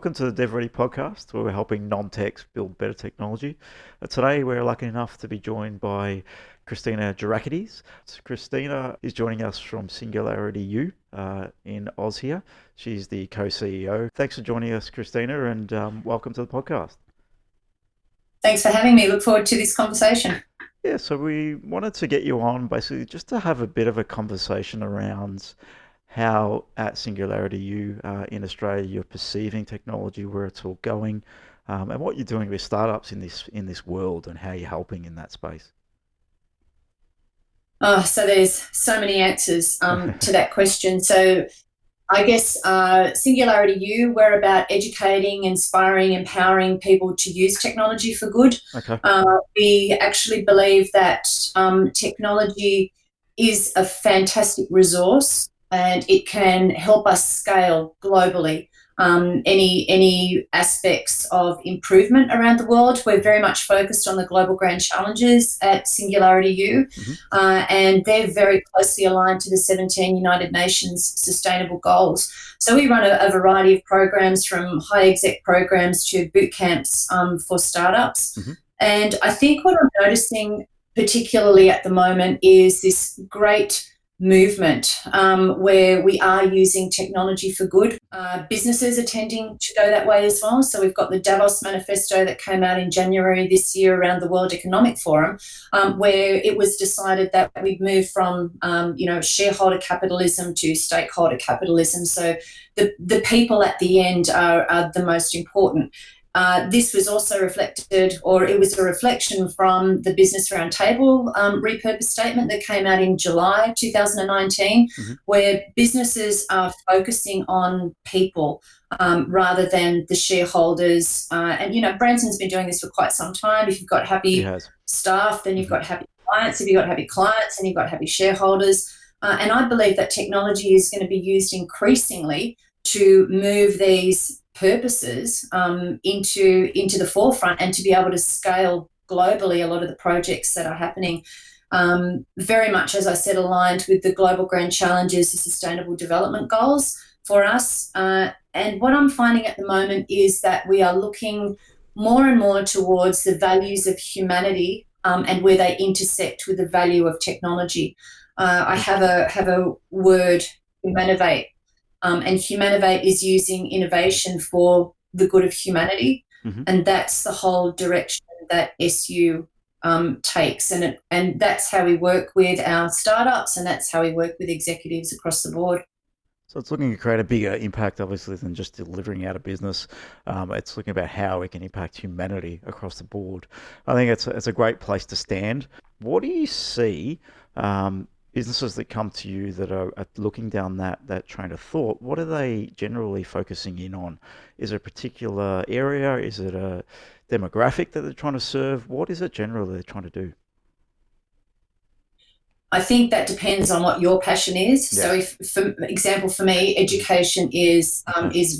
welcome to the DevReady Podcast, where we're helping non-techs build better technology. Today, we're lucky enough to be joined by Christina Gerakiteys. Christina is joining us from SingularityU in Oz here. She's the co-CEO. Thanks for joining us, Christina, and welcome to the podcast. Thanks for having me. Look forward to this conversation. Yeah, so we wanted to get you on basically just to have a bit of a conversation around how at SingularityU in Australia you're perceiving technology, where it's all going, and what you're doing with startups in this world, and how you're helping in that space. So there's so many answers to that question. So I guess SingularityU, we're about educating, inspiring, empowering people to use technology for good. Okay. We actually believe that technology is a fantastic resource and it can help us scale globally. Any aspects of improvement around the world. We're very much focused on the global grand challenges at SingularityU, and they're very closely aligned to the 17 United Nations Sustainable Goals. So we run a variety of programs, from high exec programs to boot camps for startups. And I think what I'm noticing particularly at the moment is this great movement where we are using technology for good. Businesses are tending to go that way as well. So we've got the Davos Manifesto that came out in January this year around the World Economic Forum, where it was decided that we'd move from shareholder capitalism to stakeholder capitalism. So the people at the end are the most important. This was also reflected, or it was a reflection from the Business Roundtable repurpose statement that came out in July 2019, where businesses are focusing on people rather than the shareholders. And Branson's been doing this for quite some time. If you've got happy staff, then you've got happy clients. If you've got happy clients, then you've got happy shareholders. And I believe that technology is going to be used increasingly to move these purposes into the forefront, and to be able to scale globally a lot of the projects that are happening. Very much, as I said, aligned with the global grand challenges, the sustainable development goals for us. And what I'm finding at the moment is that we are looking more and more towards the values of humanity and where they intersect with the value of technology. I have a word, humanovate. And Humanovate is using innovation for the good of humanity, and that's the whole direction that SU takes, and that's how we work with our startups, and that's how we work with executives across the board. So it's looking to create a bigger impact, obviously, than just delivering out a business. It's looking about how we can impact humanity across the board. I think it's a great place to stand. What do you see? Businesses that come to you that are looking down that train of thought, what are they generally focusing in on? Is it a particular area? Is it a demographic that they're trying to serve? What is it generally they're trying to do? I think that depends on what your passion is. Yeah. So if, for example, for me, education is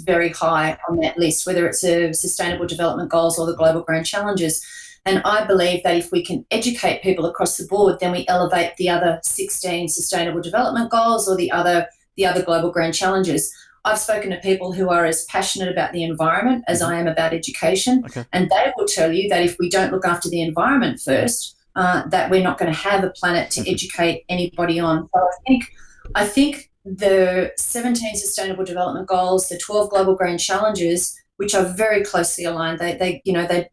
very high on that list, whether it's a sustainable development goals or the global grand challenges. And I believe that if we can educate people across the board, then we elevate the other 16 sustainable development goals or the other global grand challenges. I've spoken to people who are as passionate about the environment as I am about education, and they will tell you that if we don't look after the environment first, that we're not going to have a planet to educate anybody on. So I think the 17 sustainable development goals, the 12 global grand challenges, which are very closely aligned. They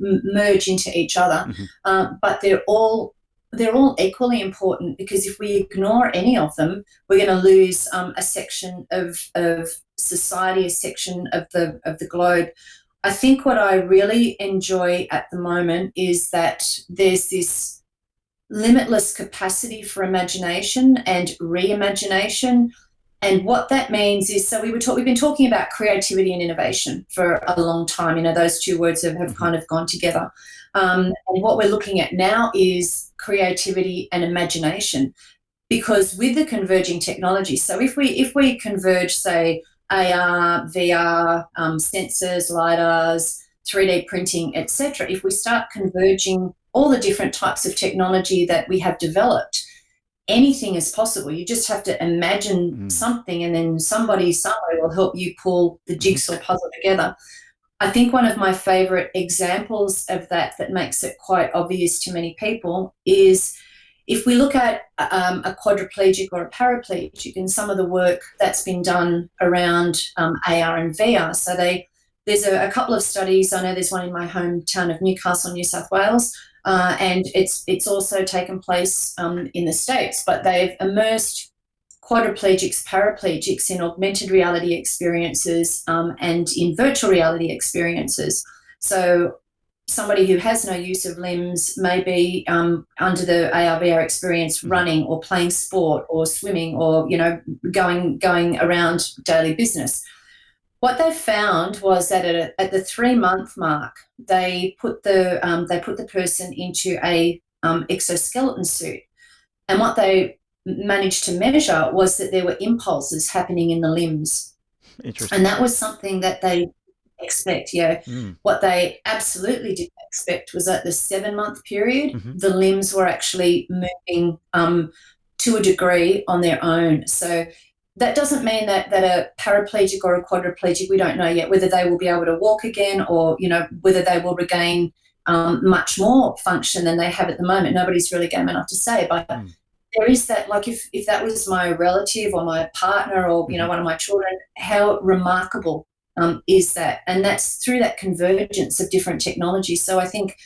merge into each other, but they're all equally important, because if we ignore any of them, we're going to lose a section of society, a section of the globe. I think what I really enjoy at the moment is that there's this limitless capacity for imagination and reimagination. And what that means is, so we've been talking about creativity and innovation for a long time. Those two words have kind of gone together. And what we're looking at now is creativity and imagination, because with the converging technology, so if we converge, say, AR, VR, sensors, LiDARs, 3D printing, etc., if we start converging all the different types of technology that we have developed, anything is possible. You just have to imagine something, and then somebody somewhere will help you pull the jigsaw puzzle together. I think one of my favourite examples of that makes it quite obvious to many people is if we look at a quadriplegic or a paraplegic and some of the work that's been done around AR and VR. So there's a couple of studies. I know there's one in my hometown of Newcastle, New South Wales, and it's also taken place in the States, but they've immersed quadriplegics, paraplegics in augmented reality experiences and in virtual reality experiences. So somebody who has no use of limbs may be under the AR/VR experience running or playing sport or swimming or, going around daily business. What they found was that at the 3-month mark, they put the person into a exoskeleton suit, and what they managed to measure was that there were impulses happening in the limbs. Interesting. And that was something that they expect. What they absolutely didn't expect was at the 7-month period, the limbs were actually moving to a degree on their own. So that doesn't mean that a paraplegic or a quadriplegic, we don't know yet whether they will be able to walk again or, whether they will regain much more function than they have at the moment. Nobody's really game enough to say, but there is that, like if that was my relative or my partner or, one of my children, how remarkable is that? And that's through that convergence of different technologies. So I think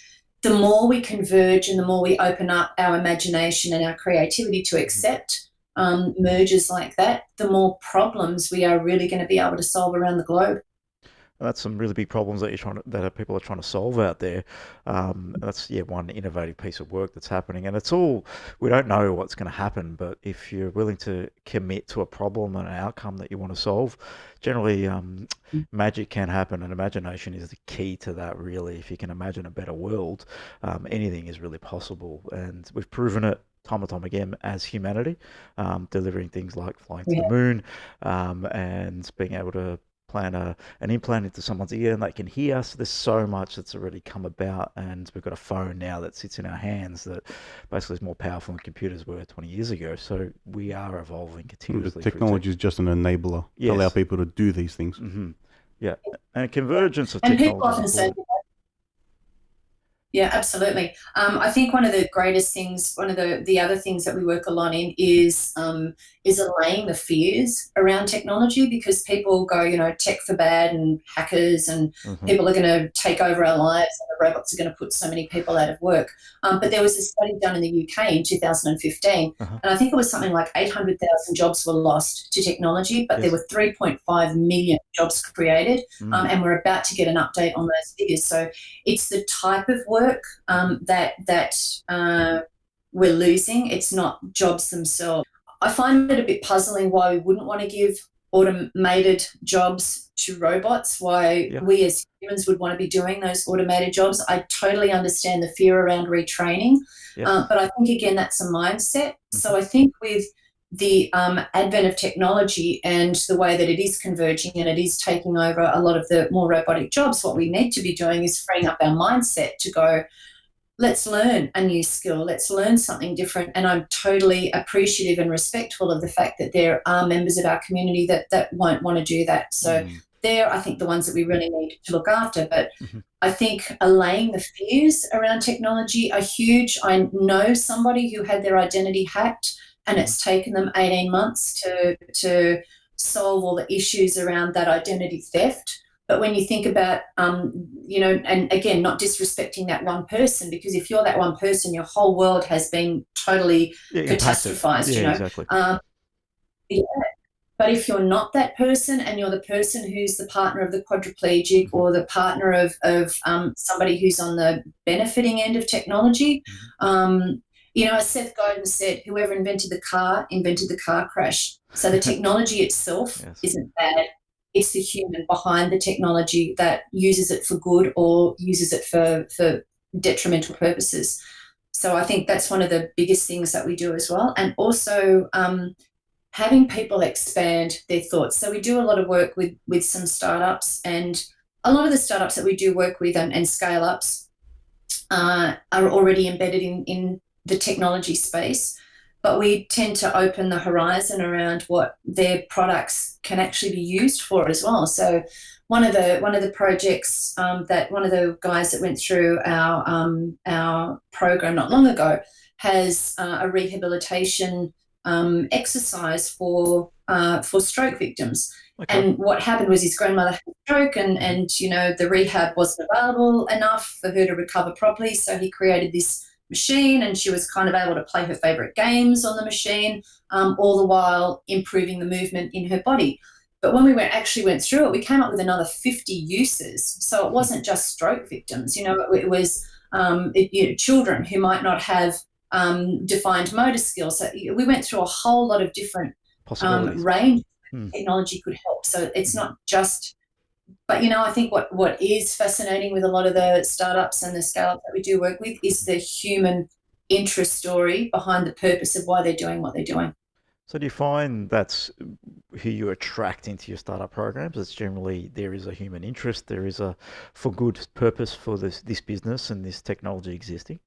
the more we converge and the more we open up our imagination and our creativity to accept mergers like that, the more problems we are really going to be able to solve around the globe. That's some really big problems that people are trying to solve out there. That's one innovative piece of work that's happening, and we don't know what's going to happen. But if you're willing to commit to a problem and an outcome that you want to solve, generally magic can happen, and imagination is the key to that. Really, if you can imagine a better world, anything is really possible, and we've proven it time and time again as humanity, delivering things like flying to the moon, and being able to plan an implant into someone's ear and they can hear us. There's so much that's already come about, and we've got a phone now that sits in our hands that basically is more powerful than computers were 20 years ago. So we are evolving continuously. The technology is just an enabler to allow people to do these things. Yeah, and convergence of and technology. People often say, yeah, absolutely. I think one of the greatest things, one of the other things that we work a lot in is allaying the fears around technology, because people go, tech for bad and hackers and people are going to take over our lives and the robots are going to put so many people out of work. But there was a study done in the UK in 2015, and I think it was something like 800,000 jobs were lost to technology, but there were 3.5 million jobs created, and we're about to get an update on those figures. So it's the type of work that we're losing. It's not jobs themselves. I find it a bit puzzling why we wouldn't want to give automated jobs to robots, why we as humans would want to be doing those automated jobs. I totally understand the fear around retraining, but I think, again, that's a mindset. So I think with the advent of technology and the way that it is converging and it is taking over a lot of the more robotic jobs, what we need to be doing is freeing up our mindset to go, let's learn a new skill, let's learn something different. And I'm totally appreciative and respectful of the fact that there are members of our community that won't want to do that. So they're, I think, the ones that we really need to look after. But I think allaying the fears around technology are huge. I know somebody who had their identity hacked, and it's taken them 18 months to solve all the issues around that identity theft. But when you think about, and again, not disrespecting that one person, because if you're that one person, your whole world has been totally catastrophized, Exactly. But if you're not that person and you're the person who's the partner of the quadriplegic or the partner of somebody who's on the benefiting end of technology, as Seth Godin said, whoever invented the car crash. So the technology itself isn't bad. It's the human behind the technology that uses it for good or uses it for detrimental purposes. So I think that's one of the biggest things that we do as well. And also having people expand their thoughts. So we do a lot of work with some startups, and a lot of the startups that we do work with and scale-ups are already embedded in the technology space, but we tend to open the horizon around what their products can actually be used for as well. So one of the projects that one of the guys that went through our program not long ago has a rehabilitation exercise for stroke victims. Okay. And what happened was his grandmother had a stroke, and the rehab wasn't available enough for her to recover properly. So he created this machine, and she was kind of able to play her favourite games on the machine, all the while improving the movement in her body. But when we actually went through it, we came up with another 50 uses. So it wasn't just stroke victims. It was children who might not have defined motor skills. So we went through a whole lot of different range technology could help. So it's not just, but I think what is fascinating with a lot of the startups and the scale-ups that we do work with is the human interest story behind the purpose of why they're doing what they're doing. So do you find that's who you attract into your startup programs? It's generally there is a human interest, there is a for good purpose for this business and this technology existing?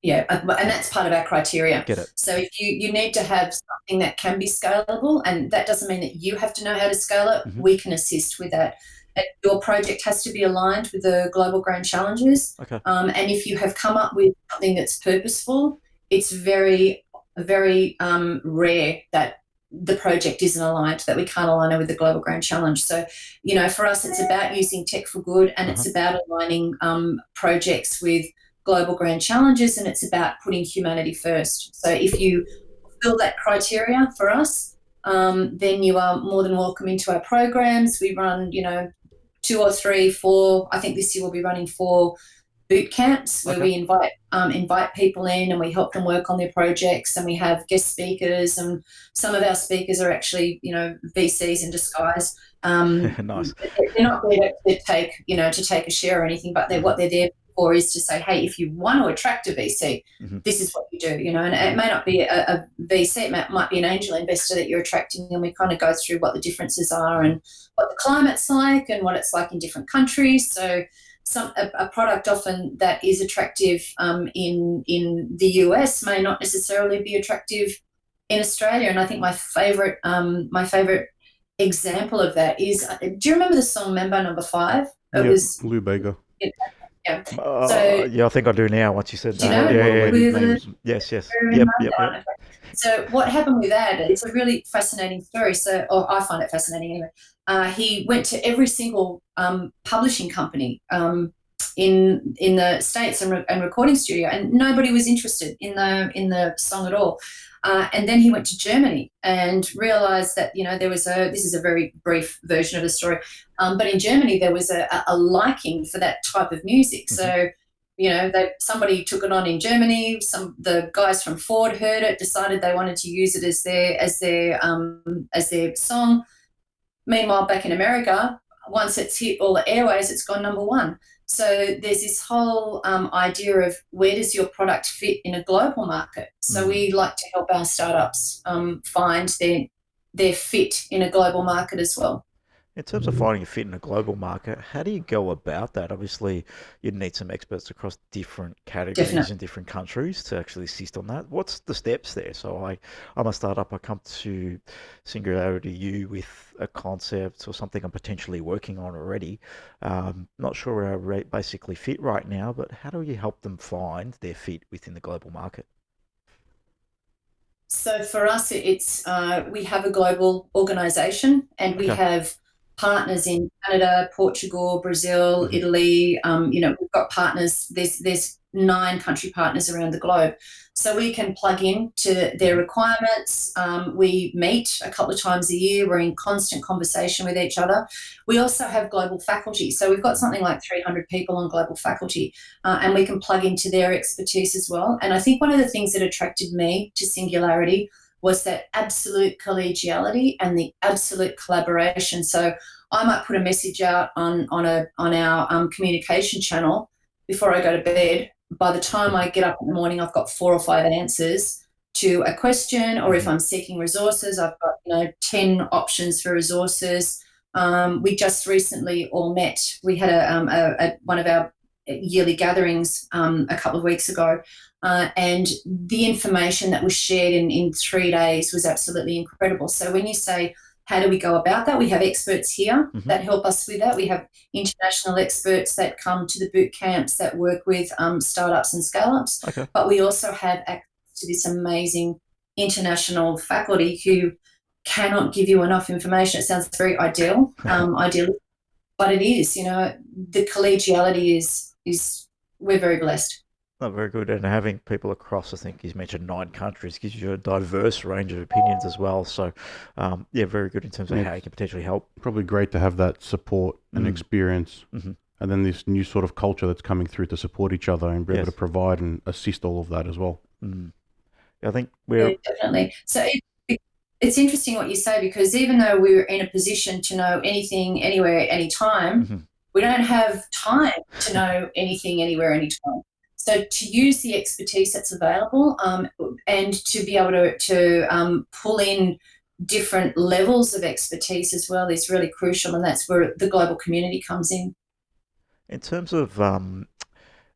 Yeah, and that's part of our criteria. Get it. So if you need to have something that can be scalable, and that doesn't mean that you have to know how to scale it, we can assist with that. And your project has to be aligned with the global grand challenges. Okay. And if you have come up with something that's purposeful, it's very, very rare that the project isn't aligned, that we can't align it with the global grand challenge. So, for us, it's about using tech for good, and it's about aligning projects with global grand challenges, and it's about putting humanity first. So if you fill that criteria for us, then you are more than welcome into our programs. We run, 2 or 3, 4, I think this year we'll be running 4 boot camps where we invite people in and we help them work on their projects, and we have guest speakers, and some of our speakers are actually, VCs in disguise. Nice. They're not there to take a share or anything, but what they're there for is to say, hey, if you want to attract a VC, this is what you do, and it may not be a VC, it might be an angel investor that you're attracting, and we kind of go through what the differences are and what the climate's like and what it's like in different countries. So a product often that is attractive in the US may not necessarily be attractive in Australia. And I think my favorite example of that is, do you remember the song Member Number 5? It was Lou Bega. Yeah. I think I do now. Once you said that, yes. Yep. So what happened with that? It's a really fascinating story. So, I find it fascinating anyway. He went to every single publishing company in the States and recording studio, and nobody was interested in the song at all. And then he went to Germany and realised that there was this is a very brief version of the story, but in Germany there was a liking for that type of music. So somebody took it on in Germany. The guys from Ford heard it, decided they wanted to use it as their song. Meanwhile, back in America, once it's hit all the airways, it's gone number 1. So there's this whole idea of where does your product fit in a global market. So we like to help our startups find their fit in a global market as well. In terms of finding a fit in a global market, how do you go about that? Obviously, you'd need some experts across different categories in different countries to actually assist on that. What's the steps there? So I'm a startup, I come to SingularityU with a concept or something I'm potentially working on already. Not sure where I basically fit right now, but how do you help them find their fit within the global market? So for us, it's we have a global organisation, and we have partners in Canada, Portugal, Brazil, Italy. We've got partners. There's 9 country partners around the globe. So we can plug in to their requirements. We meet a couple of times a year. We're in constant conversation with each other. We also have global faculty. So we've got something like 300 people on global faculty, and we can plug into their expertise as well. And I think one of the things that attracted me to Singularity was that absolute collegiality and the absolute collaboration. So I might put a message out on our communication channel before I go to bed. By the time I get up in the morning, I've got 4 or 5 answers to a question, or if I'm seeking resources, I've got 10 options for resources. We just recently all met. We had one of our yearly gatherings a couple of weeks ago, and the information that was shared in 3 days was absolutely incredible. So when you say how do we go about that? We have experts here that help us with that. We have international experts that come to the boot camps that work with startups and scale-ups. Okay. But we also have access to this amazing international faculty who cannot give you enough information. It sounds very ideal, but it is. The collegiality is we're very blessed. Oh, very good. And having people across, I think you mentioned 9 countries, gives you a diverse range of opinions as well. So, very good in terms of how you can potentially help. Probably great to have that support and experience, and then this new sort of culture that's coming through to support each other and be able to provide and assist all of that as well. I think we're definitely. So it's interesting what you say, because even though we're in a position to know anything, anywhere, anytime, we don't have time to know anything, anywhere, anytime. So to use the expertise that's available and to be able to pull in different levels of expertise as well is really crucial, and that's where the global community comes in. In terms of,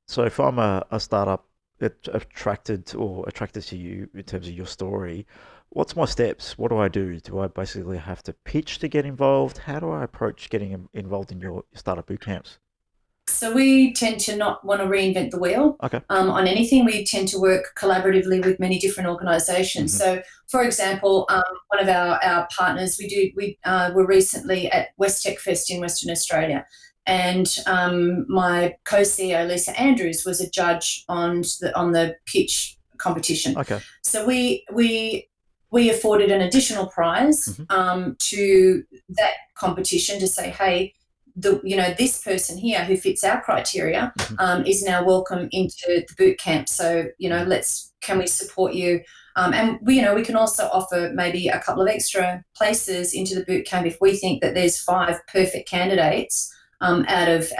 so if I'm a startup attracted to you in terms of your story, what's my steps? What do I do? Do I basically have to pitch to get involved? How do I approach getting involved in your startup boot camps? So we tend to not want to reinvent the wheel on anything. We tend to work collaboratively with many different organisations. So, for example, one of our partners, we were recently at West Tech Fest in Western Australia, and my co-CEO Lisa Andrews was a judge on the pitch competition. So we afforded an additional prize to that competition to say, hey, this person here who fits our criteria is now welcome into the boot camp. So, can we support you? And we can also offer maybe a couple of extra places into the boot camp if we think that there's 5 perfect candidates out of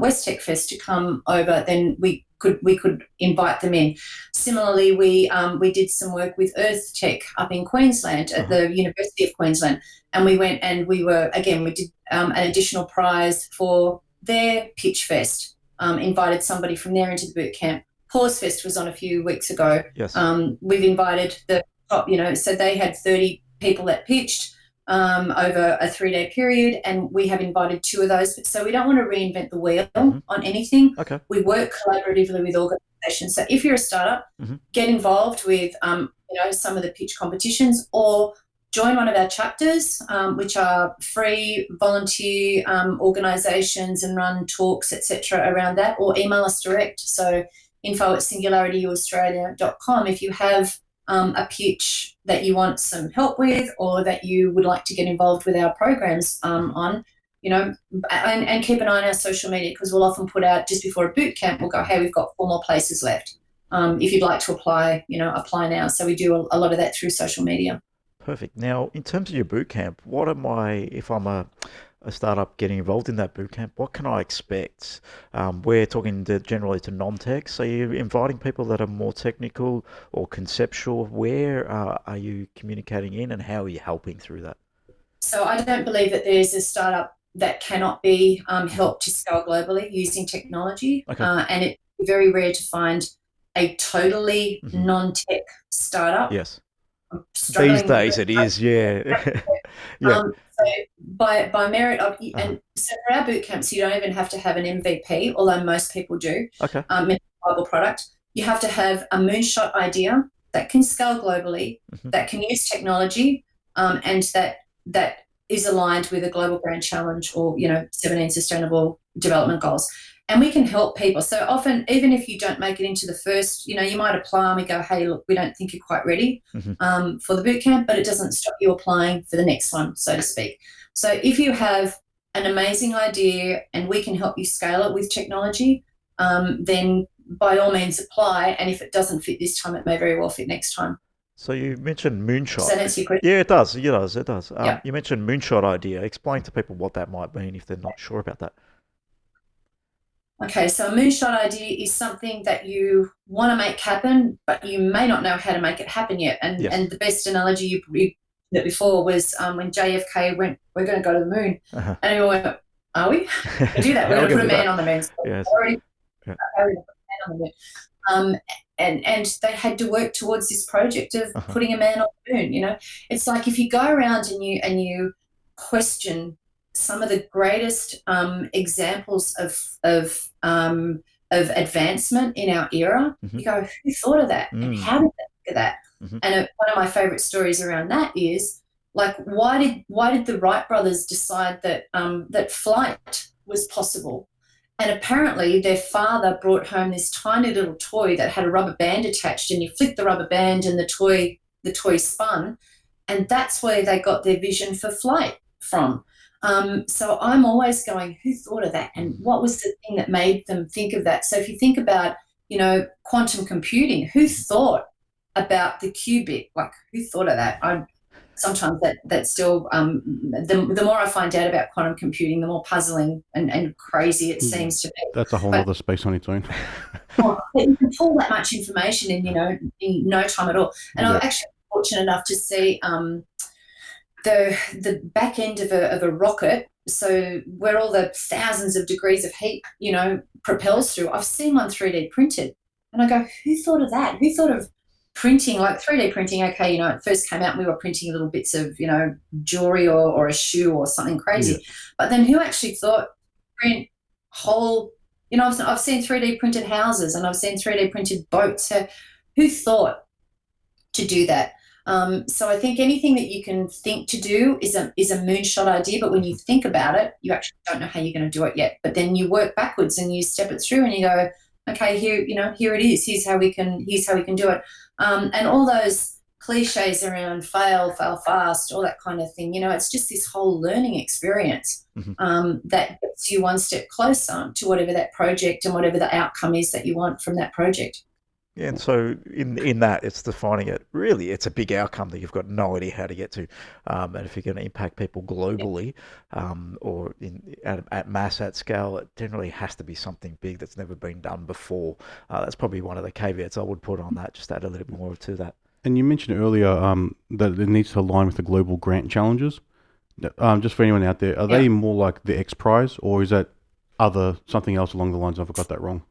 West Tech Fest to come over. Then we could invite them in. Similarly, we did some work with Earth Tech up in Queensland at the University of Queensland, and we went and we did an additional prize for their pitch fest. Invited somebody from there into the boot camp. Pause Fest was on a few weeks ago. Yes. We've invited the top, so they had 30 people that pitched over a 3-day period, and we have invited 2 of those. So we don't want to reinvent the wheel on anything. We work collaboratively with organisations. So if you're a startup, get involved with some of the pitch competitions, or join one of our chapters, which are free volunteer organisations, and run talks, etc. around that, or email us direct. So info@SingularityUAustralia.com if you have a pitch that you want some help with, or that you would like to get involved with our programs on, and keep an eye on our social media, because we'll often put out just before a boot camp, we'll go, hey, we've got 4 more places left. If you'd like to apply, apply now. So we do a lot of that through social media. Perfect. Now, in terms of your boot camp, if I'm a startup getting involved in that boot camp, what can I expect? We're talking generally to non-tech. So you're inviting people that are more technical or conceptual. Where are you communicating in, and how are you helping through that? So I don't believe that there's a startup that cannot be helped to scale globally using technology. And it's very rare to find a totally non-tech startup. Yes. These days it is, yeah. So by merit of, and so for our boot camps, you don't even have to have an MVP, although most people do. Minimum viable product. You have to have a moonshot idea that can scale globally, that can use technology, and that is aligned with a global grand challenge, or 17 sustainable development goals. And we can help people. So often, even if you don't make it into the first, you might apply and we go, hey, look, we don't think you're quite ready for the boot camp, but it doesn't stop you applying for the next one, so to speak. So if you have an amazing idea and we can help you scale it with technology, then by all means apply. And if it doesn't fit this time, it may very well fit next time. So you mentioned moonshot. Does that answer your question? Yeah, it does. It does. You mentioned moonshot idea. Explain to people what that might mean if they're not sure about that. Okay, so a moonshot idea is something that you want to make happen, but you may not know how to make it happen yet. And the best analogy you did before was when JFK went, we're going to go to the moon. And everyone went, are we? We do that. We're going to put a man on the moon. So yes. already put a man on the moon. and they had to work towards this project of putting a man on the moon. You know, it's like if you go around and you question some of the greatest examples of advancement in our era, you go, who thought of that, and how did they think of that? And one of my favorite stories around that is, like, why did the Wright brothers decide that that flight was possible? And apparently their father brought home this tiny little toy that had a rubber band attached, and you flick the rubber band and the toy spun, and that's where they got their vision for flight from. So I'm always going, who thought of that, and what was the thing that made them think of that? So if you think about, you know, quantum computing, who thought about the qubit? Like, who thought of that? Sometimes that still, the more I find out about quantum computing, the more puzzling and crazy it seems to be. That's a whole other space on its own. You can pull that much information in, you know, in no time at all. And I'm actually fortunate enough to see the back end of a rocket, so where all the thousands of degrees of heat, you know, propels through. I've seen one 3D printed, and I go, who thought of that? Who thought of printing, like 3D printing? Okay, you know, it first came out and we were printing little bits of, you know, jewelry or a shoe or something crazy. But then who actually thought print whole, you know, I've seen 3D printed houses, and I've seen 3D printed boats. So who thought to do that? So I think anything that you can think to do is a moonshot idea, but when you think about it, you actually don't know how you're going to do it yet. But then you work backwards and you step it through, and you go, okay, here it is. Here's how we can do it. And all those cliches around fail fast, all that kind of thing, you know, it's just this whole learning experience that gets you one step closer to whatever that project and whatever the outcome is that you want from that project. Yeah, and so in that, it's defining it. Really, it's a big outcome that you've got no idea how to get to, and if you're going to impact people globally, or at mass, at scale, it generally has to be something big that's never been done before. That's probably one of the caveats I would put on that. Just add a little bit more to that. And you mentioned earlier that it needs to align with the global grant challenges. Just for anyone out there, are they more like the X Prize, or is that something else along the lines? I've got that wrong.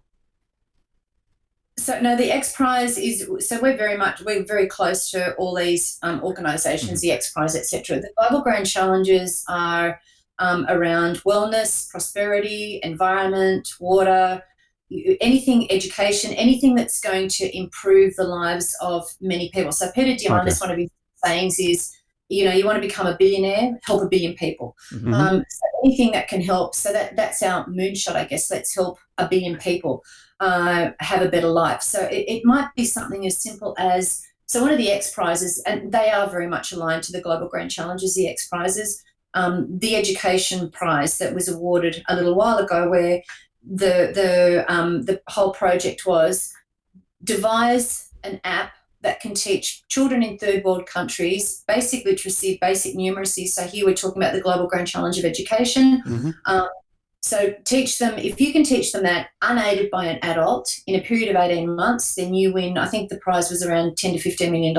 So no, the X Prize is, so we're very close to all these organisations, the X Prize, etc. The Global Grand Challenges are around wellness, prosperity, environment, water, anything, education, anything that's going to improve the lives of many people. So Peter Diamandis, one of his sayings is, you know, you want to become a billionaire, help a billion people. So anything that can help. So that's our moonshot, I guess. Let's help a billion people have a better life. So it might be something as simple as, so one of the X Prizes, and they are very much aligned to the Global Grand Challenges, the X Prizes, the education prize that was awarded a little while ago, where the whole project was devise an app that can teach children in third world countries basic literacy, basic numeracy. So here we're talking about the Global Grand Challenge of education. So teach them, if you can teach them that unaided by an adult in a period of 18 months, then you win. I think the prize was around $10 to $15 million.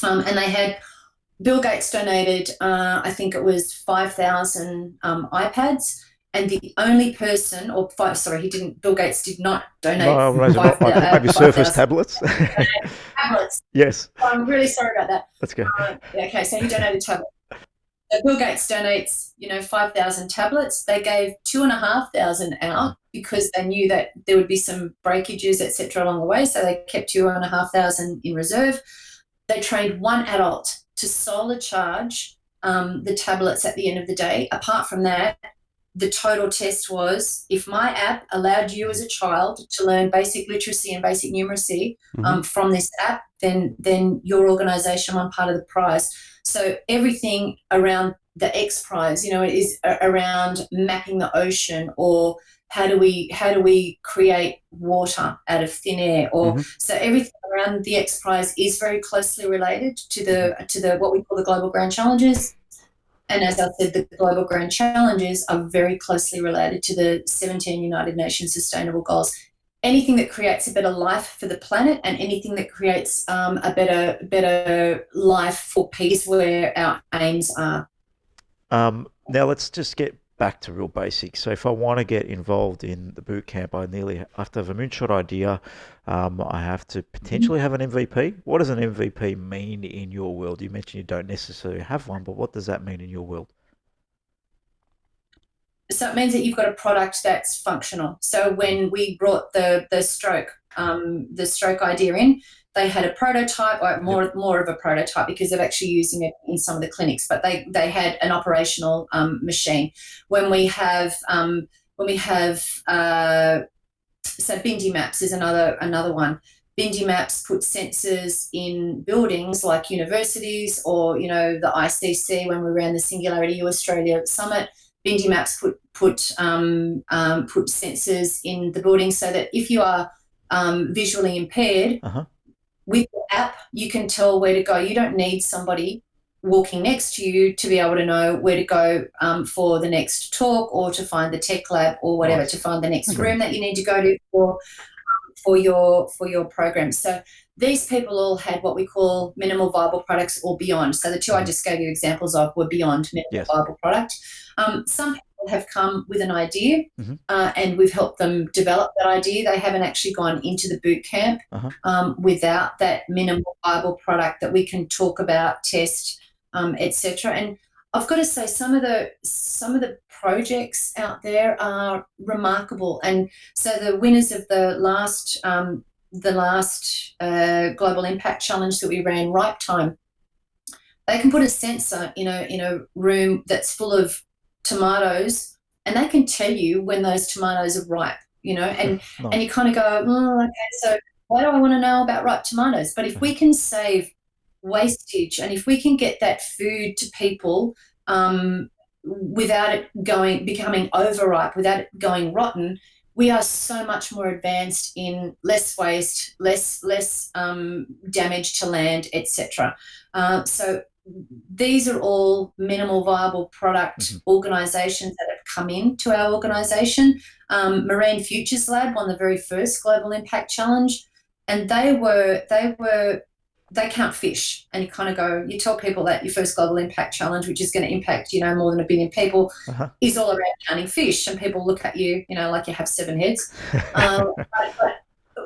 And they had, Bill Gates donated, I think it was 5,000 iPads. And the only person, Bill Gates did not donate. No, maybe Surface tablets. Tablets. Yes. I'm really sorry about that. Let's go. Okay, so he donated tablets. So Bill Gates donates, 5,000 tablets. They gave 2,500 out because they knew that there would be some breakages, etc., along the way. So they kept 2,500 in reserve. They trained one adult to solar charge the tablets at the end of the day. Apart from that, the total test was, if my app allowed you as a child to learn basic literacy and basic numeracy from this app, then your organisation won part of the prize. So everything around the X Prize, is around mapping the ocean, or how do we create water out of thin air, or so everything around the X Prize is very closely related to the what we call the Global Grand Challenges. And as I said, the Global Grand Challenges are very closely related to the 17 United Nations Sustainable Goals. Anything that creates a better life for the planet, and anything that creates a better life for peace, where our aims are. Now let's just get back to real basics. So if I want to get involved in the boot camp, I nearly have to have a moonshot idea. I have to potentially have an MVP. What does an MVP mean in your world? You mentioned you don't necessarily have one, but what does that mean in your world? So it means that you've got a product that's functional. So when we brought the stroke idea in, they had a prototype, or more of a prototype, because they're actually using it in some of the clinics. But they had an operational machine. When we have so Bindi Maps is another one. Bindi Maps put sensors in buildings like universities, or the ICC when we ran the SingularityU Australia Summit. Bindi Maps put sensors in the building, so that if you are visually impaired, with the app you can tell where to go. You don't need somebody walking next to you to be able to know where to go for the next talk, or to find the tech lab, or whatever, to find the next room that you need to go to for your program. So these people all had what we call minimal viable products or beyond. So the two I just gave you examples of were beyond minimal viable product. Some people have come with an idea, and we've helped them develop that idea. They haven't actually gone into the boot camp without that minimal viable product that we can talk about, test, etc. And I've got to say, some of the projects out there are remarkable. And so the winners of the last Global Impact Challenge that we ran, Ripe Time, they can put a sensor in a room that's full of tomatoes, and they can tell you when those tomatoes are ripe, and you kind of go, okay, so why do I want to know about ripe tomatoes? But if we can save wastage, and if we can get that food to people without it becoming overripe, without it going rotten, we are so much more advanced in less waste, less damage to land, etc. So these are all minimal viable product organisations that have come into our organisation. Marine Futures Lab won the very first Global Impact Challenge, and they can't fish. And you kind of go, you tell people that your first Global Impact Challenge, which is going to impact more than 1 billion people, is all around counting fish, and people look at you like you have 7 heads.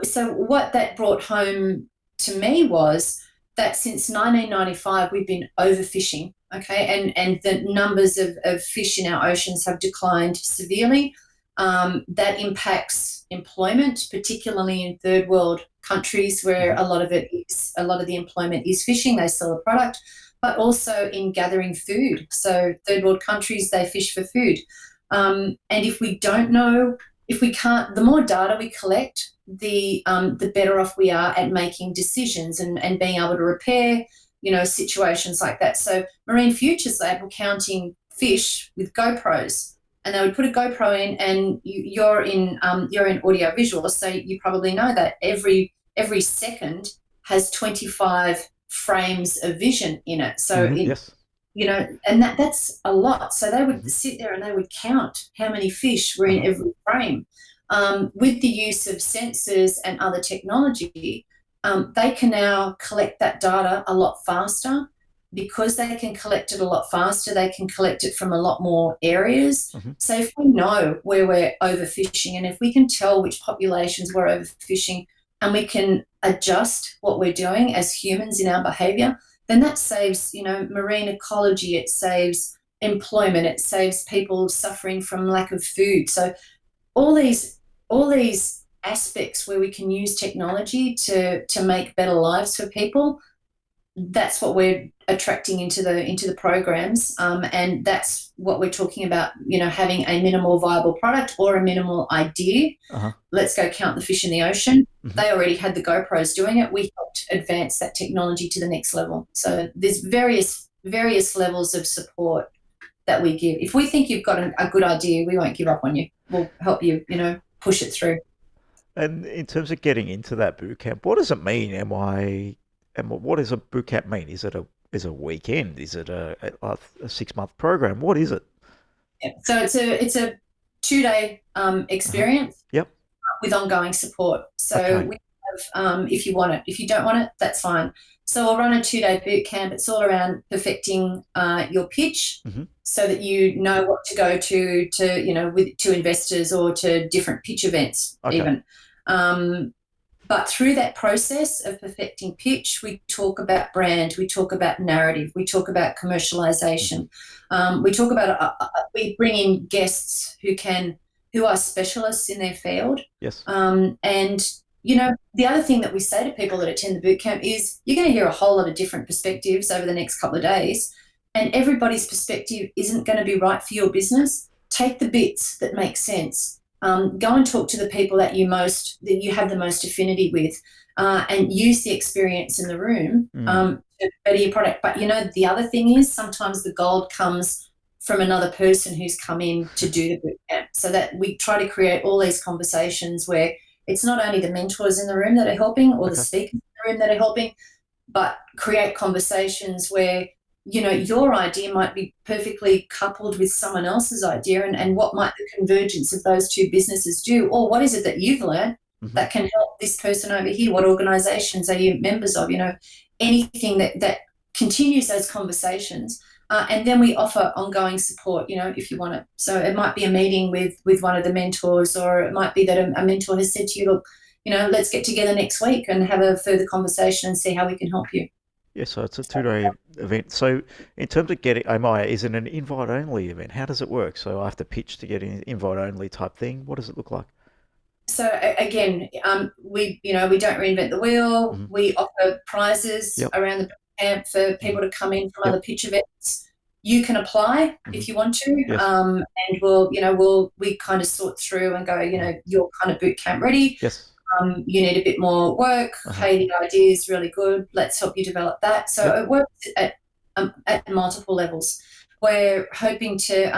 So what that brought home to me was that since 1995 we've been overfishing, okay, and the numbers of fish in our oceans have declined severely. That impacts employment, particularly in third world countries where a lot of the employment is fishing. They sell a product, but also in gathering food. So third world countries, they fish for food. And if we don't know, if we can't, the more data we collect, the better off we are at making decisions and being able to repair, situations like that. So Marine Futures Lab were counting fish with GoPros, and they would put a GoPro in, and you're in audio visual, so you probably know that every second has 25 frames of vision in it. So and that's a lot. So they would sit there and they would count how many fish were in every frame. With the use of sensors and other technology, they can now collect that data a lot faster. Because they can collect it a lot faster, they can collect it from a lot more areas. So if we know where we're overfishing, and if we can tell which populations we're overfishing, and we can adjust what we're doing as humans in our behaviour, then that saves, marine ecology, it saves employment, it saves people suffering from lack of food. So all these aspects where we can use technology to make better lives for people, that's what we're attracting into the programs, and that's what we're talking about, having a minimal viable product or a minimal idea. Let's go count the fish in the ocean. They already had the GoPros doing it. We helped advance that technology to the next level. So there's various levels of support that we give. If we think you've got a good idea, we won't give up on you. We'll help you, push it through. And in terms of getting into that boot camp, what does it mean? And what does a boot camp mean? Is it a weekend? Is it a 6-month program? What is it? Yeah. So it's a 2-day experience. With ongoing support. So we have, if you want it. If you don't want it, that's fine. So we'll run a 2-day boot camp. It's all around perfecting your pitch. so that you know what to go to to investors or to different pitch events even. But through that process of perfecting pitch, we talk about brand, we talk about narrative, we talk about commercialization. We talk about we bring in guests who are specialists in their field. Yes. And the other thing that we say to people that attend the bootcamp is you're going to hear a whole lot of different perspectives over the next couple of days, and everybody's perspective isn't going to be right for your business. Take the bits that make sense. Go and talk to the people that you have the most affinity with, and use the experience in the room to better your product. But the other thing is sometimes the gold comes from another person who's come in to do the bootcamp. So that we try to create all these conversations where it's not only the mentors in the room that are helping or the speakers in the room that are helping, but create conversations where your idea might be perfectly coupled with someone else's idea, and what might the convergence of those two businesses do? Or what is it that you've learned that can help this person over here? What organizations are you members of? Anything that continues those conversations. And then we offer ongoing support, if you want it. So it might be a meeting with one of the mentors, or it might be that a mentor has said to you, look, let's get together next week and have a further conversation and see how we can help you. Yeah, so it's a 2-day event. So in terms of getting, Maya, is it an invite-only event? How does it work? So I have to pitch to get an invite-only type thing. What does it look like? So again, we don't reinvent the wheel. We offer prizes around the camp for people to come in from other pitch events. You can apply if you want to, and we kind of sort through and go, you're kind of boot camp ready. Yes. You need a bit more work. Hey, the idea is really good. Let's help you develop that. So it works at multiple levels. We're hoping to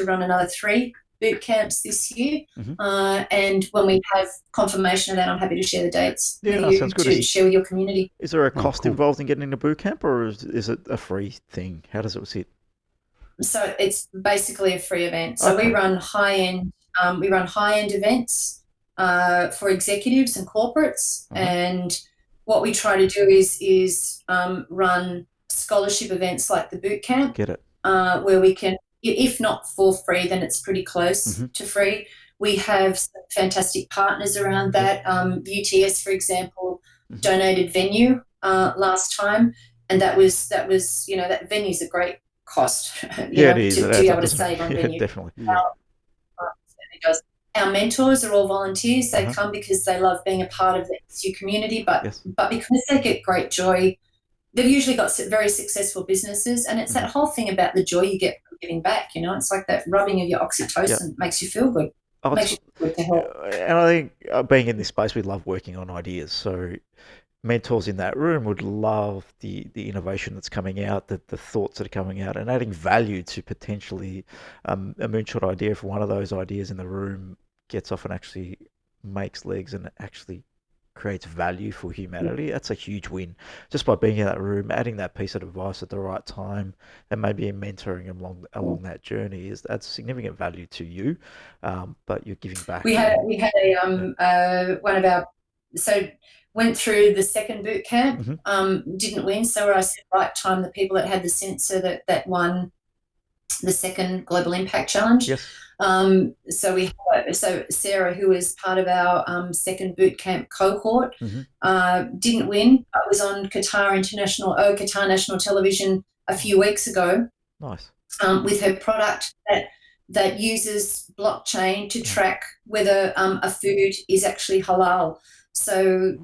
run another 3 boot camps this year, and when we have confirmation of that, I'm happy to share the dates with you sounds good. to share with your community. Is there a cost involved in getting into boot camp, or is it a free thing? How does it sit? So it's basically a free event. So we run high-end events for executives and corporates, and what we try to do is run scholarship events like the boot camp. Get it? Where we can, if not for free, then it's pretty close to free. We have some fantastic partners around that. UTS, for example, donated venue last time, and that was that venue's a great cost. It is to be able to save on venue. Definitely. It does. Our mentors are all volunteers. They come because they love being a part of the SU community, but because they get great joy. They've usually got very successful businesses, and it's that whole thing about the joy you get from giving back. It's like that rubbing of your oxytocin makes you feel good. Makes you feel good to help. And I think being in this space, we love working on ideas. So mentors in that room would love the innovation that's coming out, the thoughts that are coming out, and adding value to potentially a moonshot idea. If one of those ideas in the room gets off and actually makes legs and actually creates value for humanity, that's a huge win. Just by being in that room, adding that piece of advice at the right time, and maybe mentoring them along that journey adds significant value to you, but you're giving back. We had one of our went through the second boot camp, didn't win. So I said right time, the people that had the sensor that won the second Global Impact Challenge. Yes. So Sarah, who was part of our second boot camp cohort, didn't win, but was on Qatar National Television a few weeks ago. Nice. With her product that uses blockchain to track whether a food is actually halal. So,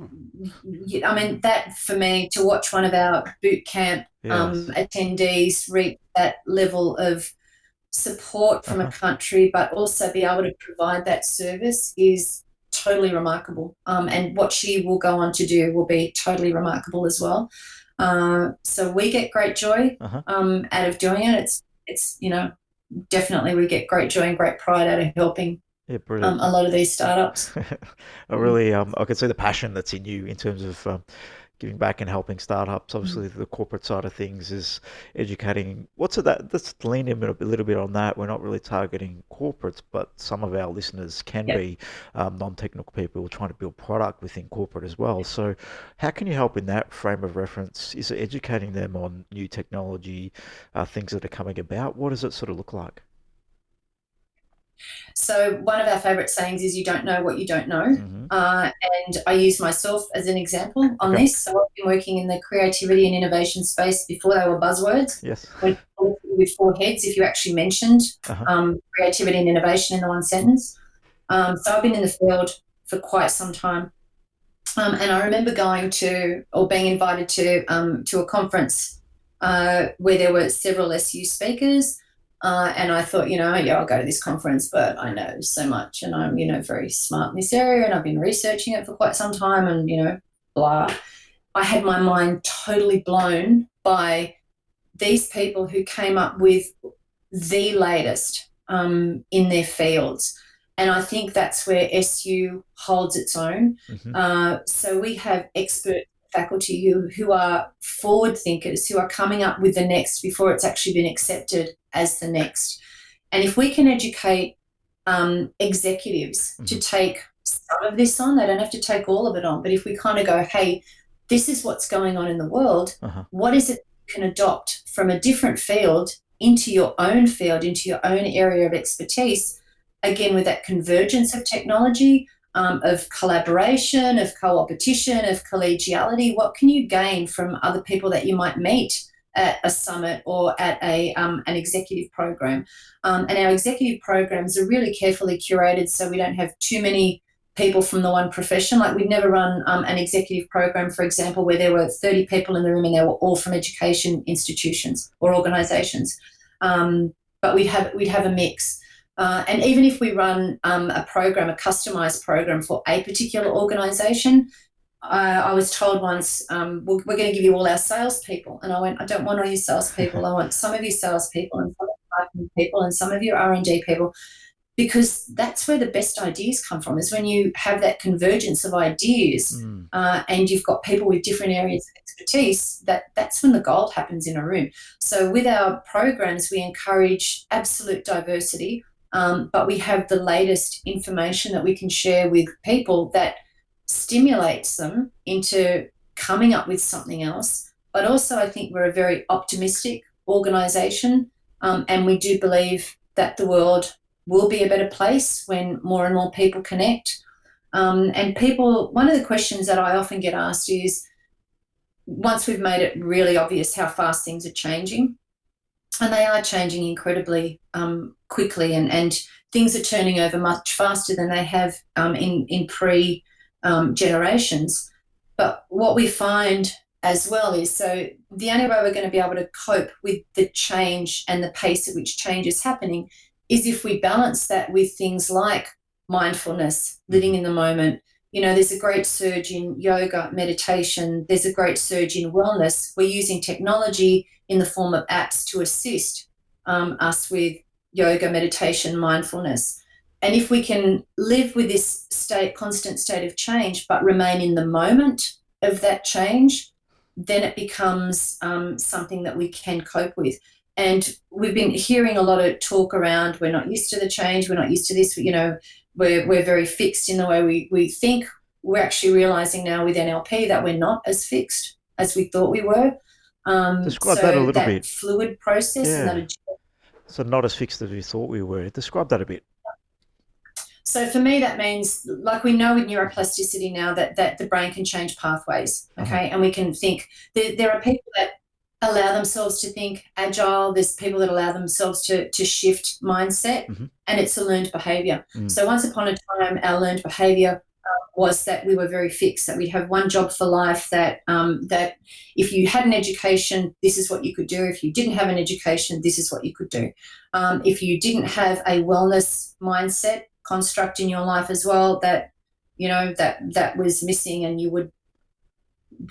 I mean, that for me, to watch one of our boot camp attendees reach that level of support from a country, but also be able to provide that service is totally remarkable. And what she will go on to do will be totally remarkable as well. So we get great joy out of doing it. It's definitely we get great joy and great pride out of helping a lot of these startups. I really, I can see the passion that's in you in terms of giving back and helping startups. Obviously, the corporate side of things is educating. What's it that? Let's lean in a little bit on that. We're not really targeting corporates, but some of our listeners can be non-technical people trying to build product within corporate as well. So how can you help in that frame of reference? Is it educating them on new technology, things that are coming about? What does it sort of look like? So one of our favourite sayings is, you don't know what you don't know. And I use myself as an example on this. So I've been working in the creativity and innovation space before they were buzzwords. Yes. With 4 heads, if you actually mentioned creativity and innovation in the one sentence. So I've been in the field for quite some time. And I remember going to, or being invited to a conference where there were several SU speakers. And I thought, I'll go to this conference, but I know so much and I'm, very smart in this area and I've been researching it for quite some time and, blah. I had my mind totally blown by these people who came up with the latest in their fields. And I think that's where SU holds its own. So we have expert faculty who are forward thinkers, who are coming up with the next before it's actually been accepted as the next. And if we can educate executives to take some of this on, they don't have to take all of it on, but if we kind of go, hey, this is what's going on in the world, what is it you can adopt from a different field into your own field, into your own area of expertise, again, with that convergence of technology, of collaboration, of co-opetition, of collegiality. What can you gain from other people that you might meet at a summit or at an executive program? And our executive programs are really carefully curated so we don't have too many people from the one profession. Like we'd never run an executive program, for example, where there were 30 people in the room and they were all from education institutions or organisations. But we'd have a mix. And even if we run a program, a customised program for a particular organisation, I was told once, we're going to give you all our salespeople. And I went, I don't want all your salespeople. I want some of your salespeople and some of your marketing people and some of your R&D people, because that's where the best ideas come from, is when you have that convergence of ideas and you've got people with different areas of expertise, that's when the gold happens in a room. So with our programs, we encourage absolute diversity. But we have the latest information that we can share with people that stimulates them into coming up with something else. But also I think we're a very optimistic organisation, and we do believe that the world will be a better place when more and more people connect. And people, one of the questions that I often get asked is, once we've made it really obvious how fast things are changing, and they are changing incredibly quickly, and things are turning over much faster than they have in generations. But what we find as well is, so the only way we're going to be able to cope with the change and the pace at which change is happening is if we balance that with things like mindfulness, living in the moment. There's a great surge in yoga, meditation. There's a great surge in wellness. We're using technology in the form of apps to assist us with yoga, meditation, mindfulness. And if we can live with this constant state of change, but remain in the moment of that change, then it becomes something that we can cope with. And we've been hearing a lot of talk around, we're not used to the change, we're not used to this, we're very fixed in the way we think. We're actually realising now with NLP that we're not as fixed as we thought we were. Describe that a little bit. Fluid process. Yeah. And so not as fixed as we thought we were. Describe that a bit. So for me, that means, like we know with neuroplasticity now, that the brain can change pathways, okay? And we can think. There are people that allow themselves to think agile. There's people that allow themselves to shift mindset, and it's a learned behaviour. So once upon a time, our learned behaviour was that we were very fixed, that we'd have one job for life, that if you had an education, this is what you could do. If you didn't have an education, this is what you could do. If you didn't have a wellness mindset construct in your life as well, that was missing, and you would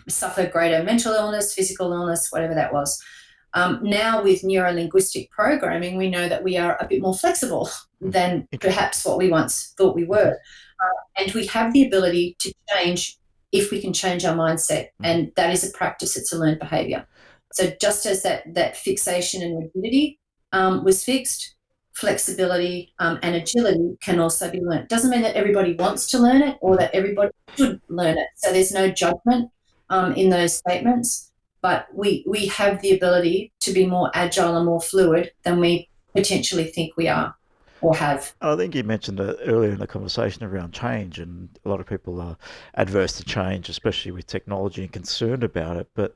suffer greater mental illness, physical illness, whatever that was. Now with neuro-linguistic programming, we know that we are a bit more flexible than perhaps what we once thought we were. And we have the ability to change if we can change our mindset. And that is a practice, it's a learned behaviour. So just as that fixation and rigidity was fixed, flexibility and agility can also be learned. Doesn't mean that everybody wants to learn it or that everybody should learn it. So there's no judgment in those statements, but we have the ability to be more agile and more fluid than we potentially think we are or have. I think you mentioned earlier in the conversation around change, and a lot of people are adverse to change, especially with technology, and concerned about it. But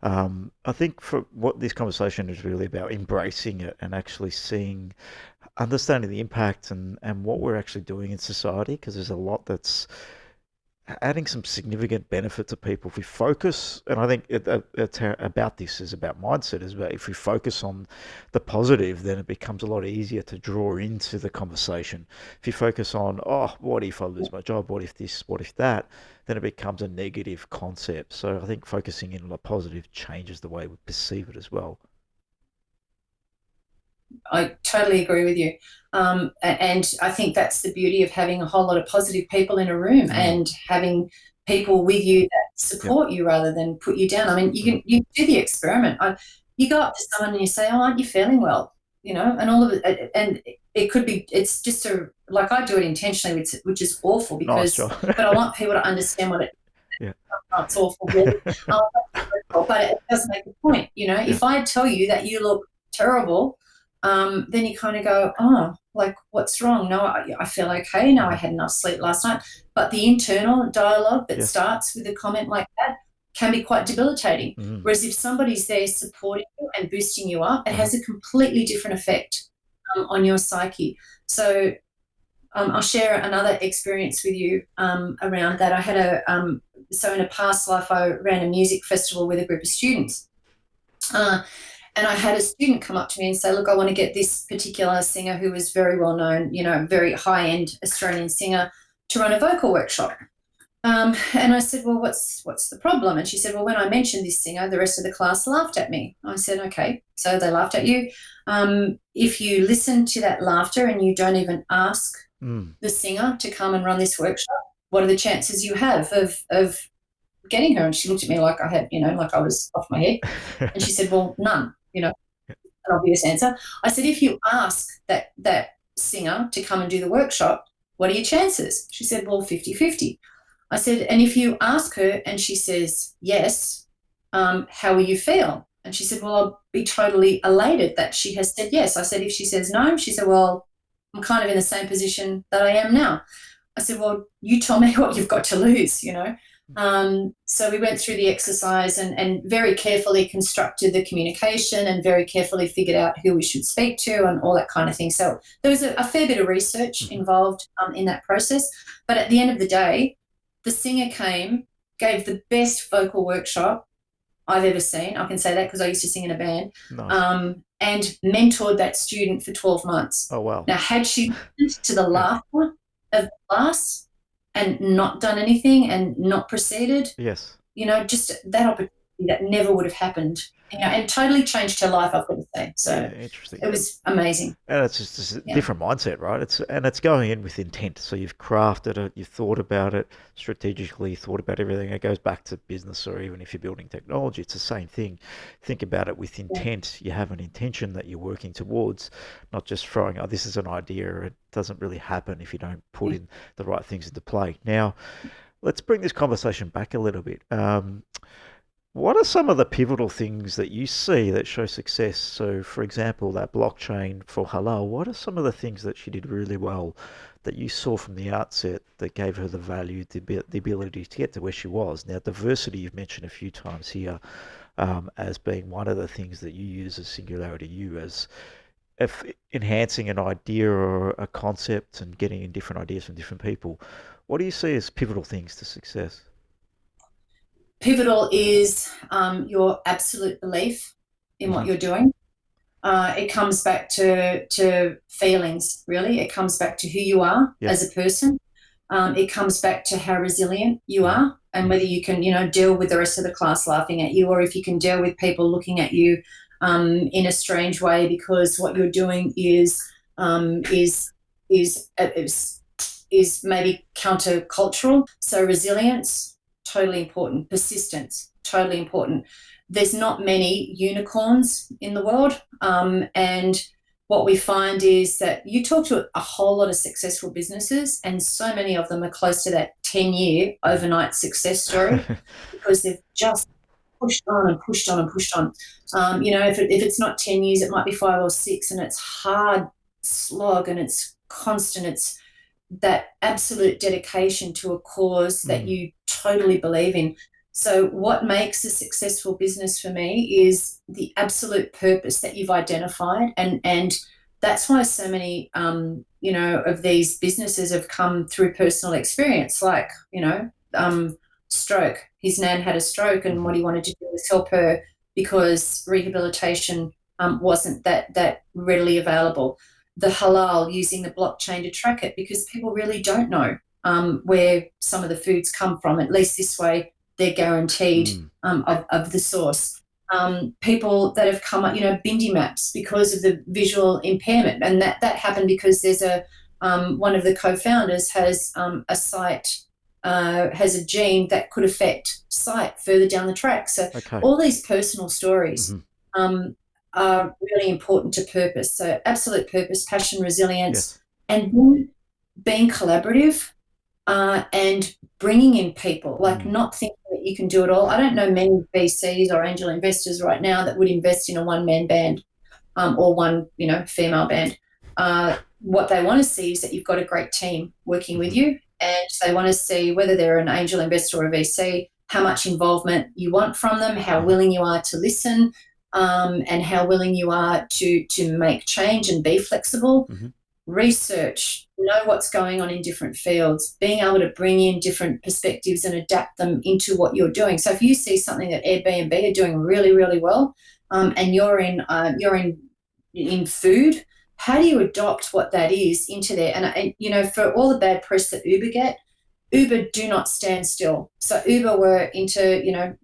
I think for what this conversation is really about, embracing it and actually understanding the impact and what we're actually doing in society, because there's a lot that's adding some significant benefit to people if we focus. And I think about this is about mindset, is about if we focus on the positive, then it becomes a lot easier to draw into the conversation. If you focus on, oh, what if I lose my job, what if this, what if that, then it becomes a negative concept. So I think focusing in on the positive changes the way we perceive it as well. I totally agree with you. And I think that's the beauty of having a whole lot of positive people in a room and having people with you that support you rather than put you down. I mean, you do the experiment. You go up to someone and you say, oh, aren't you feeling well? You know, and all of it. And it could be, it's just like I do it intentionally, which is awful because, but I want people to understand what it is. It's awful, really. But it does make a point. You know, if I tell you that you look terrible, then you kind of go, oh, like, what's wrong? No, I feel okay. No, I had enough sleep last night. But the internal dialogue that starts with a comment like that can be quite debilitating. Whereas if somebody's there supporting you and boosting you up, it has a completely different effect on your psyche. So I'll share another experience with you around that. I had so in a past life, I ran a music festival with a group of students. And I had a student come up to me and say, look, I want to get this particular singer who was very well known, you know, very high-end Australian singer, to run a vocal workshop. And I said, well, what's the problem? And she said, well, when I mentioned this singer, the rest of the class laughed at me. I said, okay, so they laughed at you. If you listen to that laughter and you don't even ask the singer to come and run this workshop, what are the chances you have of getting her? And she looked at me like I had, you know, like I was off my head. And she said, well, none. You know, an obvious answer. I said, if you ask that singer to come and do the workshop, what are your chances? She said, well, 50-50. I said, and if you ask her and she says yes, how will you feel? And she said, well, I'll be totally elated that she has said yes. I said, if she says no, she said, well, I'm kind of in the same position that I am now. I said, well, you tell me what you've got to lose, you know. So we went through the exercise and very carefully constructed the communication and very carefully figured out who we should speak to and all that kind of thing. So there was a fair bit of research involved in that process. But at the end of the day, the singer came, gave the best vocal workshop I've ever seen. I can say that because I used to sing in a band. Nice. And mentored that student for 12 months. Oh, wow. Now, had she listened to the laughter of the class and not done anything and not proceeded, you know, just that opportunity that never would have happened, you know, and totally changed her life, I've got to say. So interesting. It was amazing. And it's just a different mindset, right? It's going in with intent. So you've crafted it, you've thought about it strategically, thought about everything. It goes back to business, or even if you're building technology, it's the same thing. Think about it with intent. You have an intention that you're working towards, not just throwing, oh, this is an idea. It doesn't really happen if you don't put in the right things into play. Now, let's bring this conversation back a little bit. What are some of the pivotal things that you see that show success? So, for example, that blockchain for halal, what are some of the things that she did really well that you saw from the outset that gave her the value, the ability to get to where she was? Now, diversity you've mentioned a few times here as being one of the things that you use as SingularityU, as if enhancing an idea or a concept and getting in different ideas from different people. What do you see as pivotal things to success? Pivotal is your absolute belief in what you're doing. It comes back to feelings, really. It comes back to who you are as a person. It comes back to how resilient you are and whether you can, you know, deal with the rest of the class laughing at you, or if you can deal with people looking at you in a strange way because what you're doing is maybe countercultural. So resilience, totally important. Persistence, totally important. There's not many unicorns in the world, and what we find is that you talk to a whole lot of successful businesses, and so many of them are close to that 10-year overnight success story because they've just pushed on and pushed on and pushed on. If it's not 10 years, it might be 5 or 6, and it's hard slog and it's constant. It's that absolute dedication to a cause that you totally believe in. So what makes a successful business for me is the absolute purpose that you've identified, and that's why so many of these businesses have come through personal experience, like stroke. His nan had a stroke, and what he wanted to do was help her because rehabilitation wasn't that readily available. The halal, using the blockchain to track it, because people really don't know where some of the foods come from. At least this way they're guaranteed of the source. People that have come up, Bindi maps because of the visual impairment, and that happened because there's one of the co-founders has a site, has a gene that could affect sight further down the track. So all these personal stories are really important to purpose. So absolute purpose, passion, resilience, and then being collaborative and bringing in people, like not thinking that you can do it all. I don't know many VCs or angel investors right now that would invest in a one-man band or one, female band. What they want to see is that you've got a great team working with you, and they want to see, whether they're an angel investor or a VC, how much involvement you want from them, how willing you are to listen, and how willing you are to make change and be flexible. Research, know what's going on in different fields, being able to bring in different perspectives and adapt them into what you're doing. So if you see something that Airbnb are doing really, really well, and you're in food, how do you adopt what that is into there? And for all the bad press that Uber get, Uber do not stand still. So Uber were into,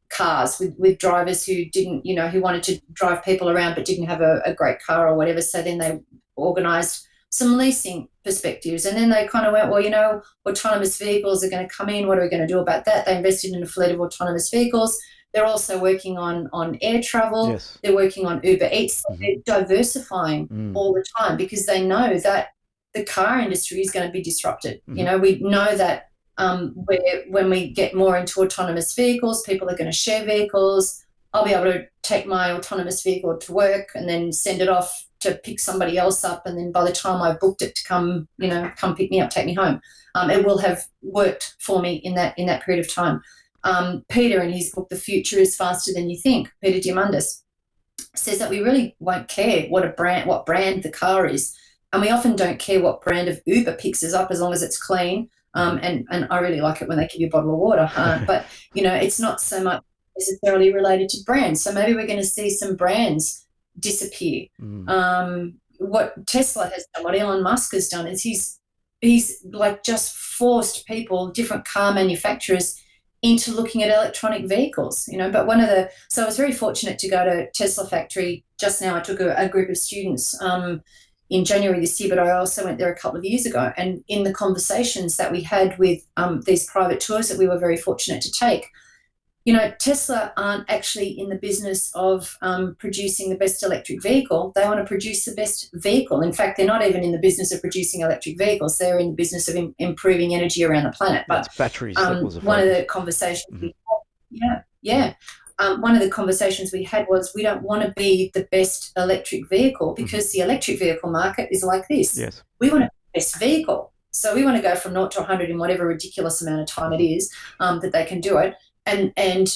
cars with drivers who didn't, who wanted to drive people around but didn't have a great car or whatever. So then they organised some leasing perspectives, and then they kind of went, well, autonomous vehicles are going to come in. What are we going to do about that? They invested in a fleet of autonomous vehicles. They're also working on air travel. Yes. They're working on Uber Eats. They're diversifying all the time because they know that the car industry is going to be disrupted. We know that when we get more into autonomous vehicles, people are going to share vehicles. I'll be able to take my autonomous vehicle to work and then send it off to pick somebody else up, and then by the time I've booked it to come pick me up, take me home, it will have worked for me in that period of time. Peter, in his book, The Future is Faster Than You Think, Peter Diamandis, says that we really won't care what brand the car is, and we often don't care what brand of Uber picks us up as long as it's clean. And I really like it when they give you a bottle of water, but it's not so much necessarily related to brands. So maybe we're going to see some brands disappear. What Tesla has done, what Elon Musk has done, is he's like just forced people, different car manufacturers, into looking at electronic vehicles. But so I was very fortunate to go to Tesla factory just now. I took a group of students in January this year, but I also went there a couple of years ago. And in the conversations that we had with these private tours that we were very fortunate to take, Tesla aren't actually in the business of producing the best electric vehicle. They want to produce the best vehicle. In fact, they're not even in the business of producing electric vehicles. They're in the business of improving energy around the planet. But it's batteries. That was one of the conversations we had, one of the conversations we had was, we don't want to be the best electric vehicle because the electric vehicle market is like this. Yes. We want the best vehicle. So we want to go from 0 to 100 in whatever ridiculous amount of time it is that they can do it. And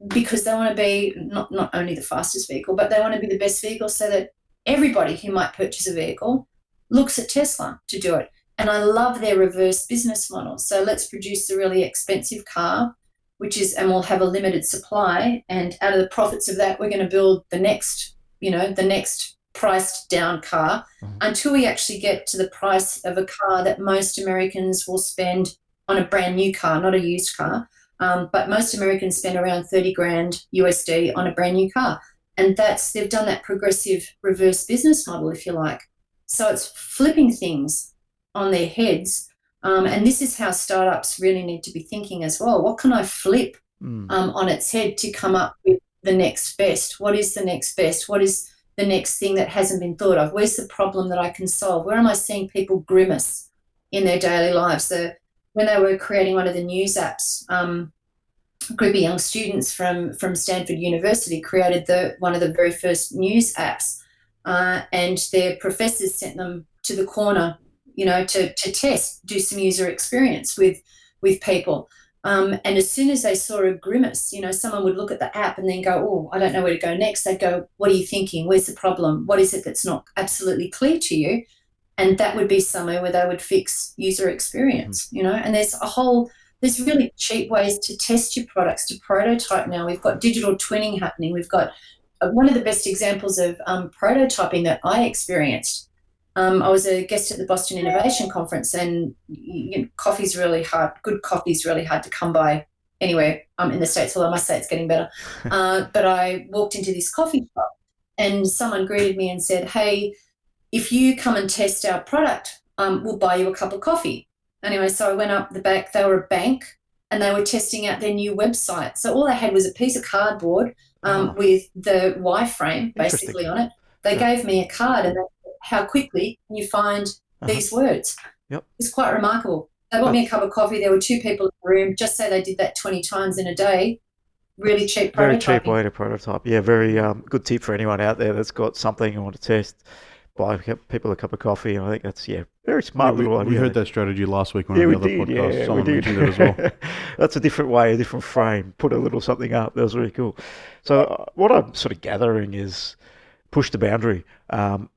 because they want to be not only the fastest vehicle, but they want to be the best vehicle, so that everybody who might purchase a vehicle looks at Tesla to do it. And I love their reverse business model. So let's produce a really expensive car, and we'll have a limited supply. And out of the profits of that, we're going to build the next priced down car until we actually get to the price of a car that most Americans will spend on a brand new car, not a used car. But most Americans spend around $30,000 USD on a brand new car. And they've done that progressive reverse business model, if you like. So it's flipping things on their heads And this is how startups really need to be thinking as well. What can I flip on its head to come up with the next best? What is the next best? What is the next thing that hasn't been thought of? Where's the problem that I can solve? Where am I seeing people grimace in their daily lives? So when they were creating one of the news apps, a group of young students from Stanford University created one of the very first news apps, and their professors sent them to the corner, to test, do some user experience with people. And as soon as they saw a grimace, someone would look at the app and then go, oh, I don't know where to go next. They'd go, what are you thinking? Where's the problem? What is it that's not absolutely clear to you? And that would be somewhere where they would fix user experience, and there's really cheap ways to test your products, to prototype now. We've got digital twinning happening. We've got one of the best examples of prototyping that I experienced. I was a guest at the Boston Innovation Conference, and coffee's really hard. Good coffee's really hard to come by anywhere in the States, although I must say it's getting better. But I walked into this coffee shop and someone greeted me and said, hey, if you come and test our product, we'll buy you a cup of coffee. Anyway, so I went up the back. They were a bank and they were testing out their new website. So all they had was a piece of cardboard with the Y-frame basically on it. They gave me a card and they said, how quickly can you find these words? Yep. It's quite remarkable. They bought me a cup of coffee. There were 2 people in the room. Just say they did that 20 times in a day. Really cheap prototyping. Very cheap way to prototype. Yeah, very good tip for anyone out there that's got something you want to test. Buy people a cup of coffee, and I think that's very smart little idea. We heard that strategy last week on another podcast. Yeah, someone mentioned it as well. That's a different way, a different frame. Put a little something up. That was really cool. So what I'm sort of gathering is push the boundary.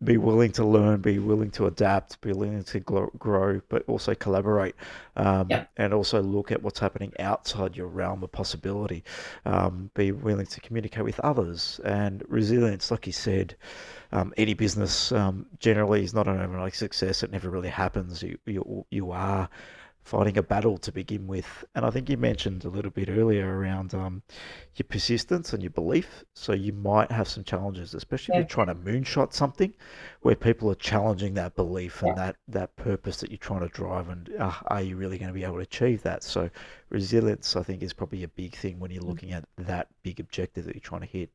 Be willing to learn. Be willing to adapt. Be willing to grow, but also collaborate. And also look at what's happening outside your realm of possibility. Be willing to communicate with others, and resilience, like you said. Any business generally is not an overnight success. It never really happens. You are fighting a battle to begin with. And I think you mentioned a little bit earlier around your persistence and your belief. So you might have some challenges, especially if you're trying to moonshot something where people are challenging that belief and that purpose that you're trying to drive. And are you really going to be able to achieve that? So resilience, I think, is probably a big thing when you're looking at that big objective that you're trying to hit.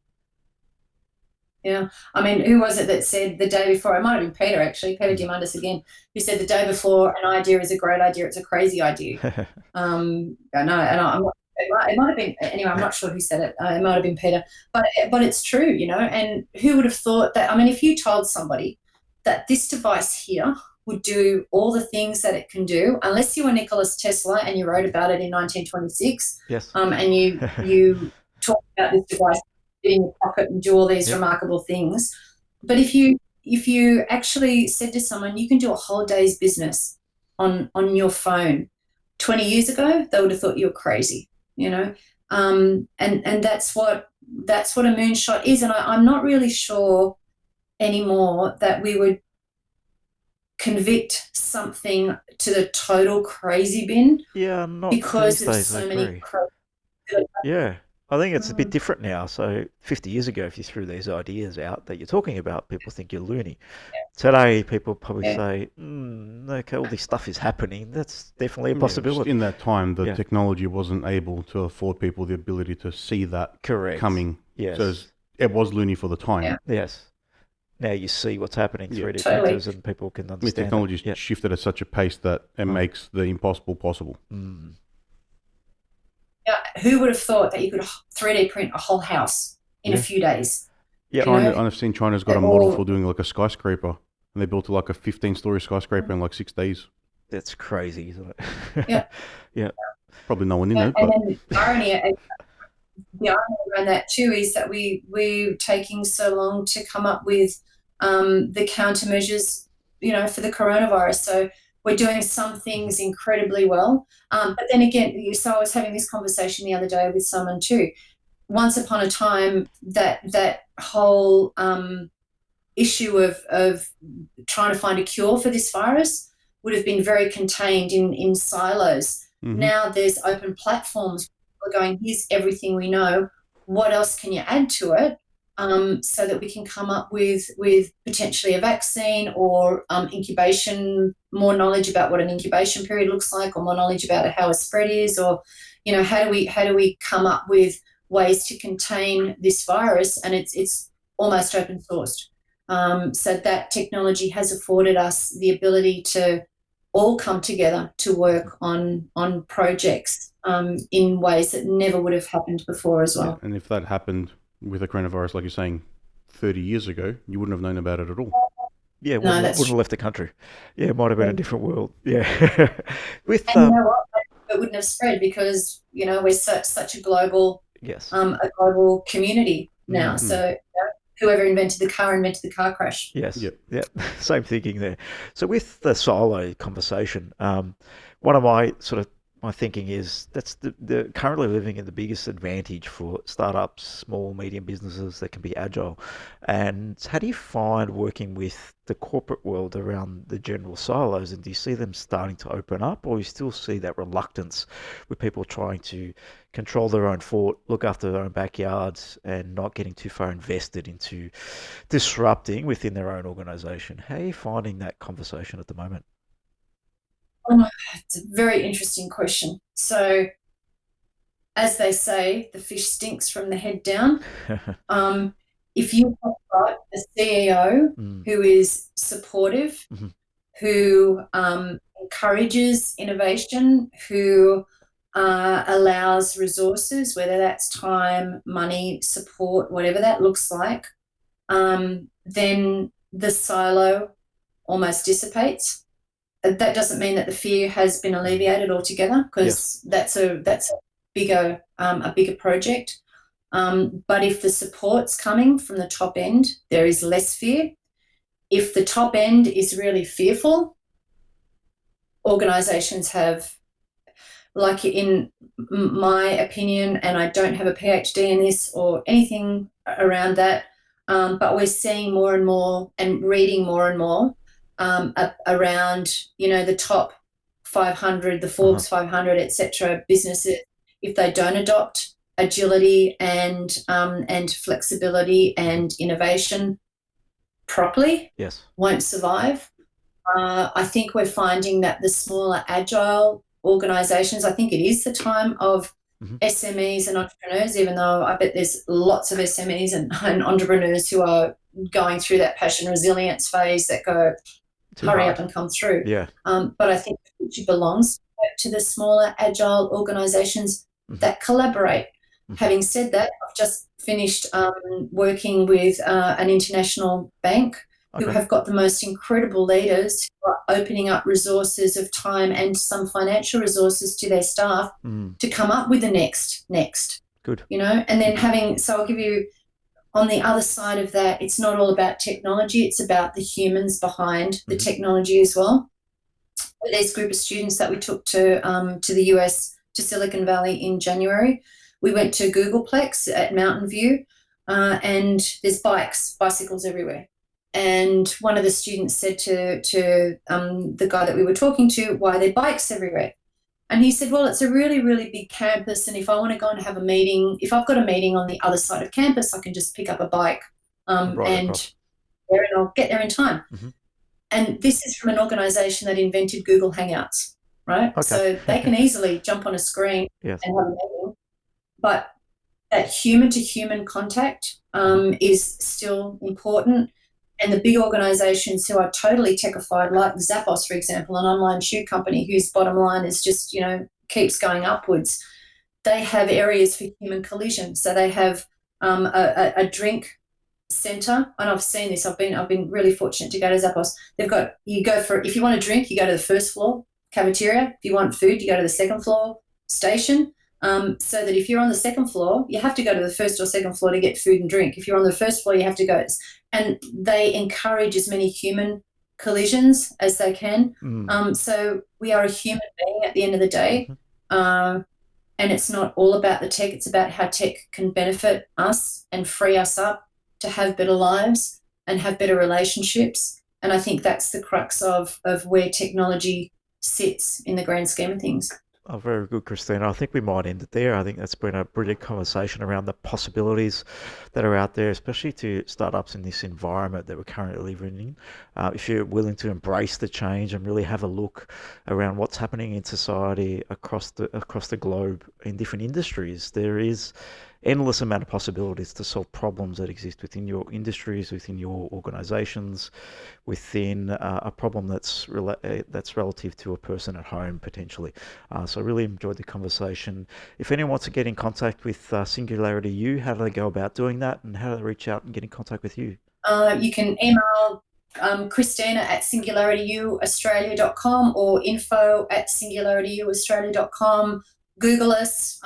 Yeah. I mean, who was it that said the day before? It might have been Peter, actually, Peter Diamandis again, who said the day before an idea is a great idea, it's a crazy idea. I'm not, it might have been, anyway, I'm not sure who said it. It might have been Peter. But it's true, and who would have thought that? I mean, if you told somebody that this device here would do all the things that it can do, unless you were Nikola Tesla and you wrote about it in 1926, and you talked about this device in your pocket and do all these remarkable things. But if you actually said to someone, you can do a whole day's business on your phone, 20 years ago, they would have thought you were crazy, and that's what a moonshot is. And I'm not really sure anymore that we would convict something to the total crazy bin. Yeah, not because these there's days, so I many agree. Yeah. I think it's a bit different now. So 50 years ago, if you threw these ideas out that you're talking about, people think you're loony. Today, people probably say, okay, all this stuff is happening. That's definitely a possibility. In that time, the technology wasn't able to afford people the ability to see that coming. Yes. So it was loony for the time. Yeah. Yes. Now you see what's happening, 3D printers, and people can understand. Technology's shifted at such a pace that it makes the impossible possible. Mm. Yeah, who would have thought that you could 3D print a whole house in a few days? Yeah, I've seen China's got a model for doing like a skyscraper, and they built like a 15-story skyscraper in like 6 days. That's crazy, isn't it? Yeah. Yeah. Probably no one in it. And then the irony around that too is that we're taking so long to come up with the countermeasures, for the coronavirus. So we're doing some things incredibly well. But then again, so I was having this conversation the other day with someone too. Once upon a time, that whole issue of trying to find a cure for this virus would have been very contained in silos. Mm-hmm. Now there's open platforms. We're going, here's everything we know. What else can you add to it? so that we can come up with potentially a vaccine or incubation, more knowledge about what an incubation period looks like, or more knowledge about how a spread is, or how do we come up with ways to contain this virus, and it's almost open sourced. So that technology has afforded us the ability to all come together to work on projects in ways that never would have happened before as well. Yeah, and if that happened with a coronavirus, like you're saying, 30 years ago, you wouldn't have known about it at all. Yeah, No, wouldn't have left the country. Yeah, it might have been a different world. Yeah. With and you know what? It wouldn't have spread because we're such a global yes, a global community now. Mhm. So whoever invented the car crash. yes, Yep. yeah, same thinking there. So with the silo conversation, one of my my thinking is that's the currently living in the biggest advantage for startups, small, medium businesses that can be agile. And how do you find working with the corporate world around the general silos? And do you see them starting to open up, or you still see that reluctance with people trying to control their own fort, look after their own backyards, and not getting too far invested into disrupting within their own organization? How are you finding that conversation at the moment? Oh, it's a very interesting question. So, as they say, the fish stinks from the head down. If you have got a CEO who is supportive, who encourages innovation, who allows resources, whether that's time, money, support, whatever that looks like, then the silo almost dissipates. That doesn't mean that the fear has been alleviated altogether, because that's a bigger project. But if the support's coming from the top end, there is less fear. If the top end is really fearful, organisations have, like in my opinion, and I don't have a PhD in this or anything around that, but we're seeing more and more and reading more and more around, the top 500, the Forbes 500, etc. businesses. If they don't adopt agility and flexibility and innovation properly, won't survive. I think we're finding that the smaller agile organisations, I think it is the time of SMEs and entrepreneurs, even though I bet there's lots of SMEs and entrepreneurs who are going through that passion resilience phase that go, hurry up and come through. But I think the future belongs to the smaller agile organisations that collaborate. Having said that, I've just finished working with an international bank who have got the most incredible leaders who are opening up resources of time and some financial resources to their staff to come up with the next. Good. And then so I'll give you, on the other side of that, it's not all about technology, it's about the humans behind the technology as well. This group of students that we took to the US, to Silicon Valley in January, we went to Googleplex at Mountain View, and there's bicycles everywhere. And one of the students said to the guy that we were talking to, why are there bikes everywhere? And he said, well, it's a really, really big campus, and if I want to go and have a meeting, if I've got a meeting on the other side of campus, I can just pick up a bike and I'll get there in time. And this is from an organisation that invented Google Hangouts, right? So they can easily jump on a screen and have a meeting. But that human-to-human contact is still important. And the big organisations who are totally techified, like Zappos, for example, an online shoe company whose bottom line is just, keeps going upwards, they have areas for human collision. So they have a drink centre, and I've seen this. I've been really fortunate to go to Zappos. They've got, if you want a drink, you go to the first floor cafeteria. If you want food, you go to the second floor station. So that if you're on the second floor, you have to go to the first or second floor to get food and drink. If you're on the first floor, you have to go. And they encourage as many human collisions as they can. So we are a human being at the end of the day. And it's not all about the tech. It's about how tech can benefit us and free us up to have better lives and have better relationships. And I think that's the crux of where technology sits in the grand scheme of things. Oh, very good, Christina. I think we might end it there. I think that's been a brilliant conversation around the possibilities that are out there, especially to startups in this environment that we're currently living in. If you're willing to embrace the change and really have a look around what's happening in society across the globe in different industries, there is endless amount of possibilities to solve problems that exist within your industries, within your organizations, within a problem that's relative to a person at home potentially. So I really enjoyed the conversation. If anyone wants to get in contact with SingularityU, how do they go about doing that, and how do they reach out and get in contact with you? You can email Christina at singularityuaustralia.com or info@singularityuaustralia.com. Google us.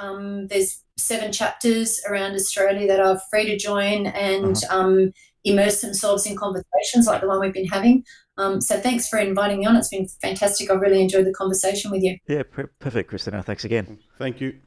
There's 7 chapters around Australia that are free to join and immerse themselves in conversations like the one we've been having. So thanks for inviting me on. It's been fantastic. I really enjoyed the conversation with you. Yeah, perfect, Christina. Thanks again. Thank you.